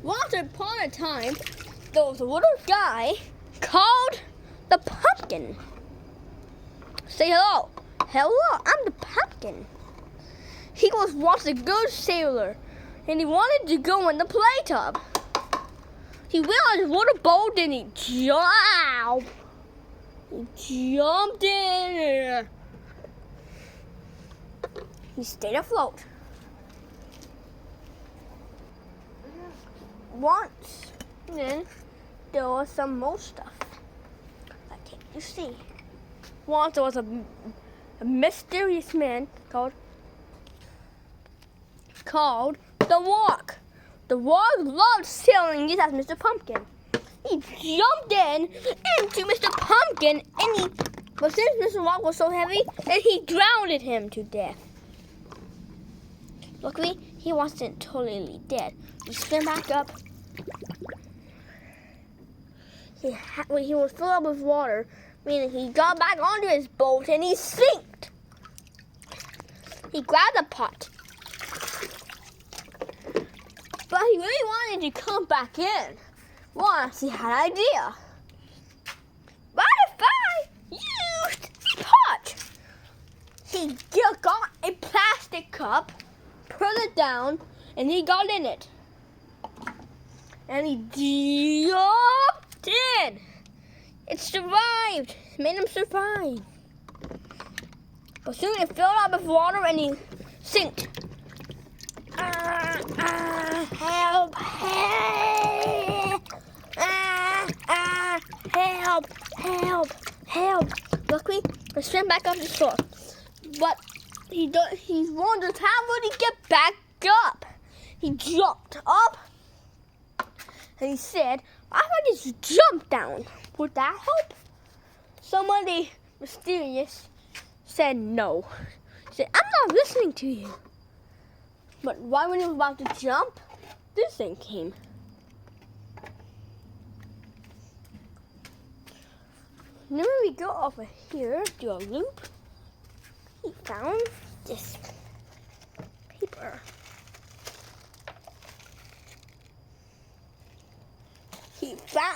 Once upon a time, there was a little guy called the Pumpkin. Say hello. Hello, I'm the Pumpkin. He was once a good sailor, and he wanted to go in the play tub. He went on his little boat and he jumped in. He stayed afloat. Once, then, there was some more stuff. I can't you see. Once there was a mysterious man called the Warg. The Warg loved sailing just as Mr. Pumpkin. He jumped into Mr. Pumpkin, but since Mr. Warg was so heavy, and he drowned him to death. Luckily, he wasn't totally dead. He swam back up. He was filled up with water, meaning he got back onto his boat and he sinked. He grabbed a pot, but he really wanted to come back in. Once he had an idea. What if I used a pot? He got a plastic cup, put it down, and he got in it. And he jumped in. It survived. It made him survive. But soon it filled up with water and he sinked. Help! Help! Help! Help! Luckily, he swam back up the shore. But he wondered how would he get back up. He jumped up and he said, "I could just jump down. Would that help?" Somebody mysterious said no. He said, "I'm not listening to you." But right when he was about to jump, this thing came. Then when we go over here, do a loop, he found this paper.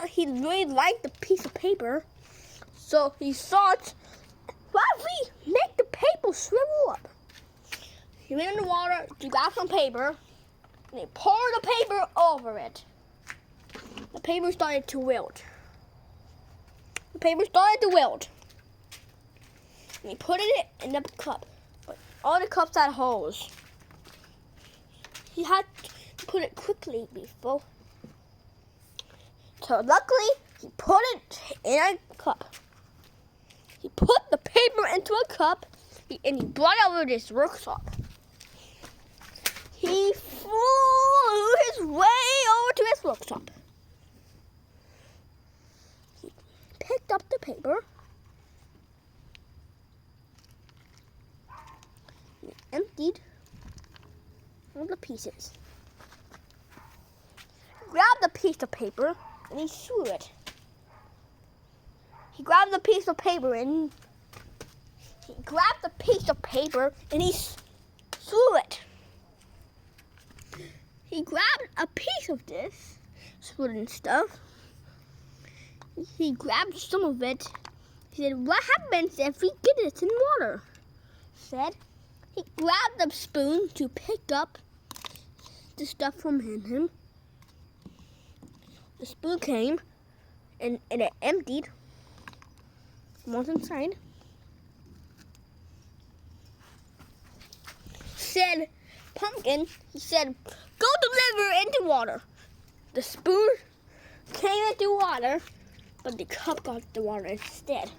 He really liked the piece of paper, so he thought, what if we make the paper shrivel up? He went in the water, he got some paper, and he poured the paper over it. The paper started to wilt. And he put it in the cup, but all the cups had holes. He had to put it quickly before. So luckily, he put it in a cup. He put the paper into a cup, and he brought it over to his workshop. He flew his way over to his workshop. He picked up the paper. He emptied all the pieces. He grabbed a piece of paper and he threw it. He grabbed the piece of paper and he threw it. He grabbed a piece of this wooden stuff. He grabbed some of it. He said, "What happens if we get it in water?" He grabbed a spoon to pick up the stuff from him. The spoon came and it emptied. What's inside? Said Pumpkin, he said, "Go deliver into water." The spoon came into water, but the cup got the water instead.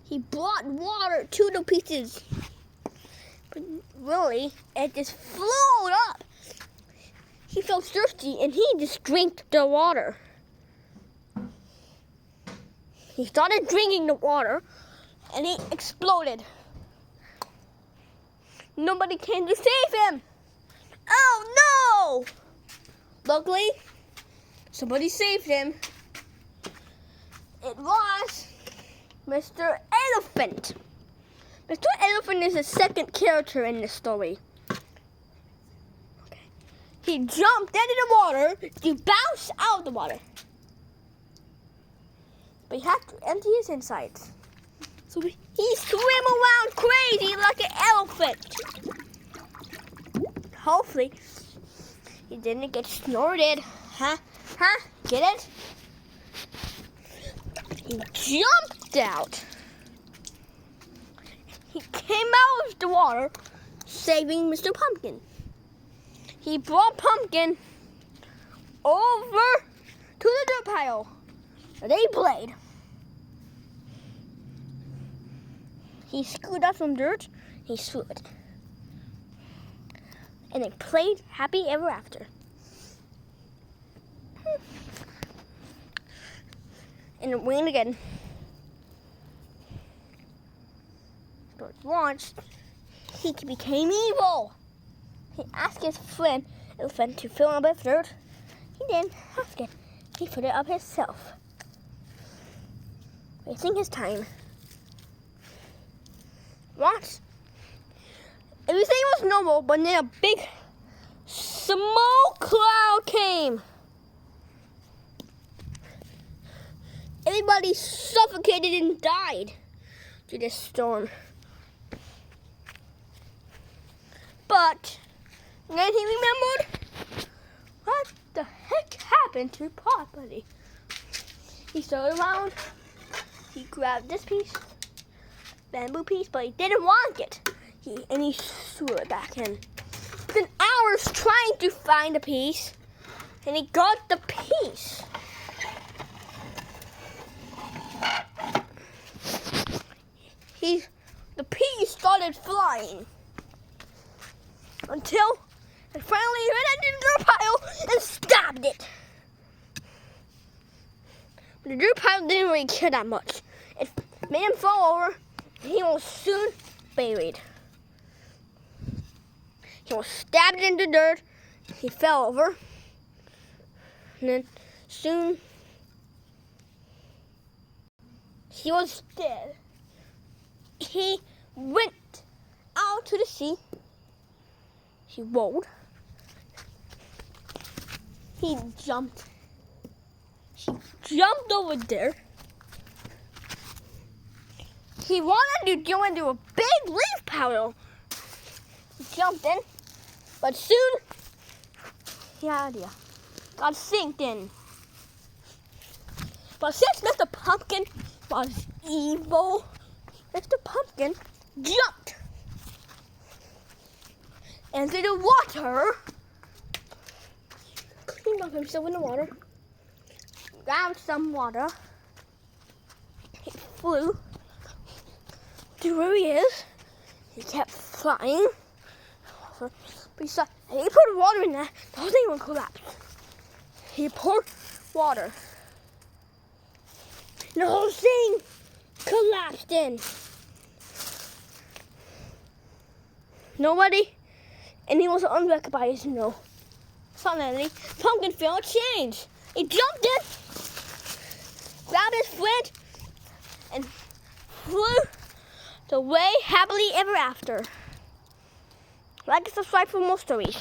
He brought water to the pieces, but really, it just flowed up. He felt thirsty and he just drank the water. He started drinking the water and he exploded. Nobody came to save him. Oh no! Luckily, somebody saved him. It was Mr. Elephant. Mr. Elephant is the second character in the story. Okay. He jumped into the water to bounce out of the water. But he had to empty his insides. So he swam around crazy like an elephant. Hopefully, he didn't get snorted. Huh? Get it? He jumped out. He came out of the water, saving Mr. Pumpkin. He brought Pumpkin over to the dirt pile. They played. He scooped up some dirt. He threw it. And they played happy ever after. And it rained again. But once, he became evil. He asked his friend Elephant to fill up with dirt. He didn't ask it. He put it up himself. Wasting his time. Once, everything was normal, but then a big smoke cloud came. Everybody suffocated and died to this storm. But then he remembered what the heck happened to Pot Buddy. He started around. He grabbed this piece, bamboo piece, but he didn't want it. And he threw it back in. Spent hours trying to find the piece, and he got the piece. The piece started flying until it finally ran into the dirt pile and stabbed it. But the dirt pile didn't really care that much. It made him fall over, and he was soon buried. He was stabbed in the dirt. He fell over, and then soon he was dead. He went out to the sea. He rolled. He jumped. He jumped over there. He wanted to go into a big leaf pile. He jumped in, but soon he had an idea. Got sinked in. But since Mr. Pumpkin was evil, Mr. Pumpkin jumped into the water, cleaned up himself in the water, grabbed some water, he flew to where he is. He kept flying, but he saw, and he put water in there, the whole thing would collapse. He poured water, and the whole thing collapsed in. Nobody, and he was unrecognized, Suddenly, Pumpkin felt a change. He jumped in, grabbed his friend, and flew away happily ever after. Like and subscribe for more stories.